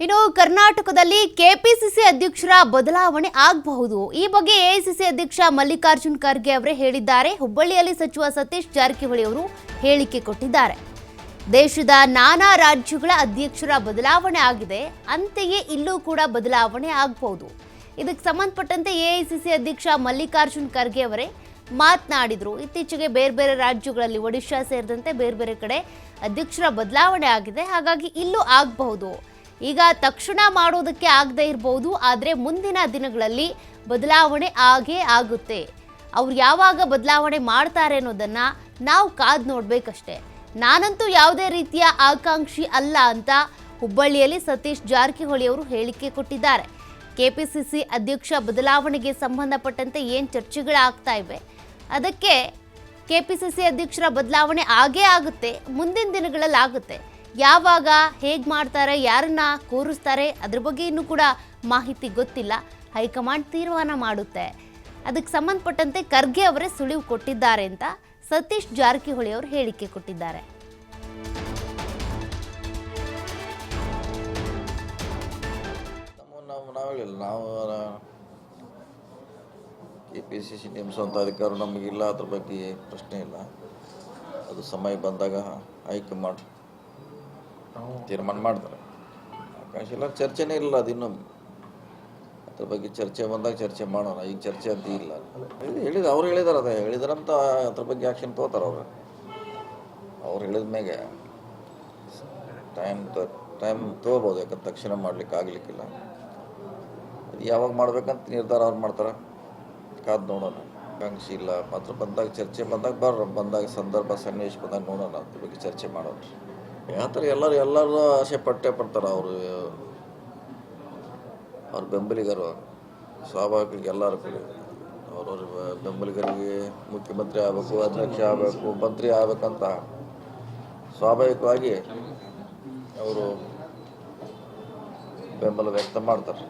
ಇನ್ನು ಕರ್ನಾಟಕದಲ್ಲಿ ಕೆಪಿಸಿಸಿ ಅಧ್ಯಕ್ಷರ ಬದಲಾವಣೆ ಆಗಬಹುದು. ಈ ಬಗ್ಗೆ ಎಐಸಿಸಿ ಅಧ್ಯಕ್ಷ ಮಲ್ಲಿಕಾರ್ಜುನ್ ಖರ್ಗೆ ಅವರೇ ಹೇಳಿದ್ದಾರೆ. ಹುಬ್ಬಳ್ಳಿಯಲ್ಲಿ ಸಚಿವ ಸತೀಶ್ ಜಾರಕಿಹೊಳಿ ಅವರು ಹೇಳಿಕೆ ಕೊಟ್ಟಿದ್ದಾರೆ. ದೇಶದ ನಾನಾ ರಾಜ್ಯಗಳ ಅಧ್ಯಕ್ಷರ ಬದಲಾವಣೆ ಆಗಿದೆ, ಅಂತೆಯೇ ಇಲ್ಲೂ ಕೂಡ ಬದಲಾವಣೆ ಆಗಬಹುದು. ಇದಕ್ಕೆ ಸಂಬಂಧಪಟ್ಟಂತೆ ಎಐಸಿಸಿ ಅಧ್ಯಕ್ಷ ಮಲ್ಲಿಕಾರ್ಜುನ್ ಖರ್ಗೆ ಅವರೇ ಮಾತನಾಡಿದರು. ಇತ್ತೀಚೆಗೆ ಬೇರೆ ಬೇರೆ ರಾಜ್ಯಗಳಲ್ಲಿ ಒಡಿಶಾ ಸೇರಿದಂತೆ ಬೇರೆ ಬೇರೆ ಕಡೆ ಅಧ್ಯಕ್ಷರ ಬದಲಾವಣೆ ಆಗಿದೆ, ಹಾಗಾಗಿ ಇಲ್ಲೂ ಆಗಬಹುದು. ಈಗ ತಕ್ಷಣ ಮಾಡೋದಕ್ಕೆ ಆಗದೆ ಇರಬಹುದು, ಆದರೆ ಮುಂದಿನ ದಿನಗಳಲ್ಲಿ ಬದಲಾವಣೆ ಆಗೇ ಆಗುತ್ತೆ. ಅವ್ರು ಯಾವಾಗ ಬದಲಾವಣೆ ಮಾಡ್ತಾರೆ ಅನ್ನೋದನ್ನ ನಾವು ಕಾದು ನೋಡ್ಬೇಕಷ್ಟೇ. ನಾನಂತೂ ಯಾವುದೇ ರೀತಿಯ ಆಕಾಂಕ್ಷಿ ಅಲ್ಲ ಅಂತ ಹುಬ್ಬಳ್ಳಿಯಲ್ಲಿ ಸತೀಶ್ ಜಾರಕಿಹೊಳಿ ಅವರು ಹೇಳಿಕೆ ಕೊಟ್ಟಿದ್ದಾರೆ. ಕೆಪಿಸಿಸಿ ಅಧ್ಯಕ್ಷ ಬದಲಾವಣೆಗೆ ಸಂಬಂಧಪಟ್ಟಂತೆ ಏನು ಚರ್ಚೆಗಳಾಗ್ತಾ ಇವೆ, ಅದಕ್ಕೆ ಕೆಪಿಸಿಸಿ ಅಧ್ಯಕ್ಷರ ಬದಲಾವಣೆ ಆಗೇ ಆಗುತ್ತೆ, ಮುಂದಿನ ದಿನಗಳಲ್ಲಿ ಆಗುತ್ತೆ. ಯಾವಾಗ, ಹೇಗೆ ಮಾಡ್ತಾರೆ, ಯಾರನ್ನ ಕೂರಿಸ್ತಾರೆ, ಅದ್ರ ಬಗ್ಗೆ ಇನ್ನೂ ಕೂಡ ಮಾಹಿತಿ ಗೊತ್ತಿಲ್ಲ. ಹೈಕಮಾಂಡ್ ತೀರ್ಮಾನ ಮಾಡುತ್ತೆ. ಅದಕ್ಕೆ ಸಂಬಂಧಪಟ್ಟಂತೆ ಖರ್ಗೆ ಅವರೇ ಸುಳಿವು ಕೊಟ್ಟಿದ್ದಾರೆ ಅಂತ ಸತೀಶ್ ಜಾರಕಿಹೊಳಿ ಅವರು ಹೇಳಿಕೆ ಕೊಟ್ಟಿದ್ದಾರೆ. ನಾವು ಕೆಪಿಸಿಸಿ ನೇಮಿಸುವಂಥ ಅಧಿಕಾರ ನಮಗಿಲ್ಲ, ಅದ್ರ ಬಗ್ಗೆ ಪ್ರಶ್ನೆ ಇಲ್ಲ. ಅದು ಸಮಯ ಬಂದಾಗ ಹೈಕಮಾಂಡ್ ತೀರ್ಮಾನ ಮಾಡ್ತಾರೆ. ಆಕಾಶ ಇಲ್ಲ, ಚರ್ಚೆನೇ ಇಲ್ಲ. ಅದಿನ್ನೂ ಅದ್ರ ಬಗ್ಗೆ ಚರ್ಚೆ ಬಂದಾಗ ಚರ್ಚೆ ಮಾಡೋಣ. ಈಗ ಚರ್ಚೆ ಅಂತ ಇಲ್ಲ. ಅವ್ರು ಹೇಳಿದಾರೆ, ಅದೇ ಹೇಳಿದಾರಂತ ಅದ್ರ ಬಗ್ಗೆ ಆ್ಯಕ್ಷನ್ ತೊಗೋತಾರೆ. ಅವ್ರು ಹೇಳಿದ ಮ್ಯಾಗೆ ಟೈಮ್ ತೊಗೋಬೋದು, ಯಾಕಂದ್ರೆ ತಕ್ಷಣ ಮಾಡ್ಲಿಕ್ಕೆ ಆಗ್ಲಿಕ್ಕಿಲ್ಲ. ಅದು ಯಾವಾಗ ಮಾಡ್ಬೇಕಂತ ನಿರ್ಧಾರ ಅವ್ರು ಮಾಡ್ತಾರೆ, ಕಾದು ನೋಡೋಣ. ಆಕಾಂಕ್ಷಿ ಇಲ್ಲ, ಮಾತ್ರ ಬಂದಾಗ ಚರ್ಚೆ ಬಂದಾಗ ಸಂದರ್ಭ ಸನ್ನಿವೇಶ ಬಂದಾಗ ನೋಡೋಣ, ಅದ್ರ ಬಗ್ಗೆ ಚರ್ಚೆ ಮಾಡೋಣ. ಯಾವ ಥರ ಎಲ್ಲರೂ ಆಸೆ ಪಡ್ತಾರೆ. ಅವ್ರ ಬೆಂಬಲಿಗರು ಸ್ವಾಭಾವಿಕ ಎಲ್ಲರೂ ಅವ್ರವ್ರ ಬೆಂಬಲಿಗರಿಗೆ ಮುಖ್ಯಮಂತ್ರಿ ಆಗಬೇಕು, ಅಧ್ಯಕ್ಷ ಆಗಬೇಕು, ಮಂತ್ರಿ ಆಗಬೇಕಂತ ಸ್ವಾಭಾವಿಕವಾಗಿ ಅವರು ಬೆಂಬಲ ವ್ಯಕ್ತ ಮಾಡ್ತಾರೆ.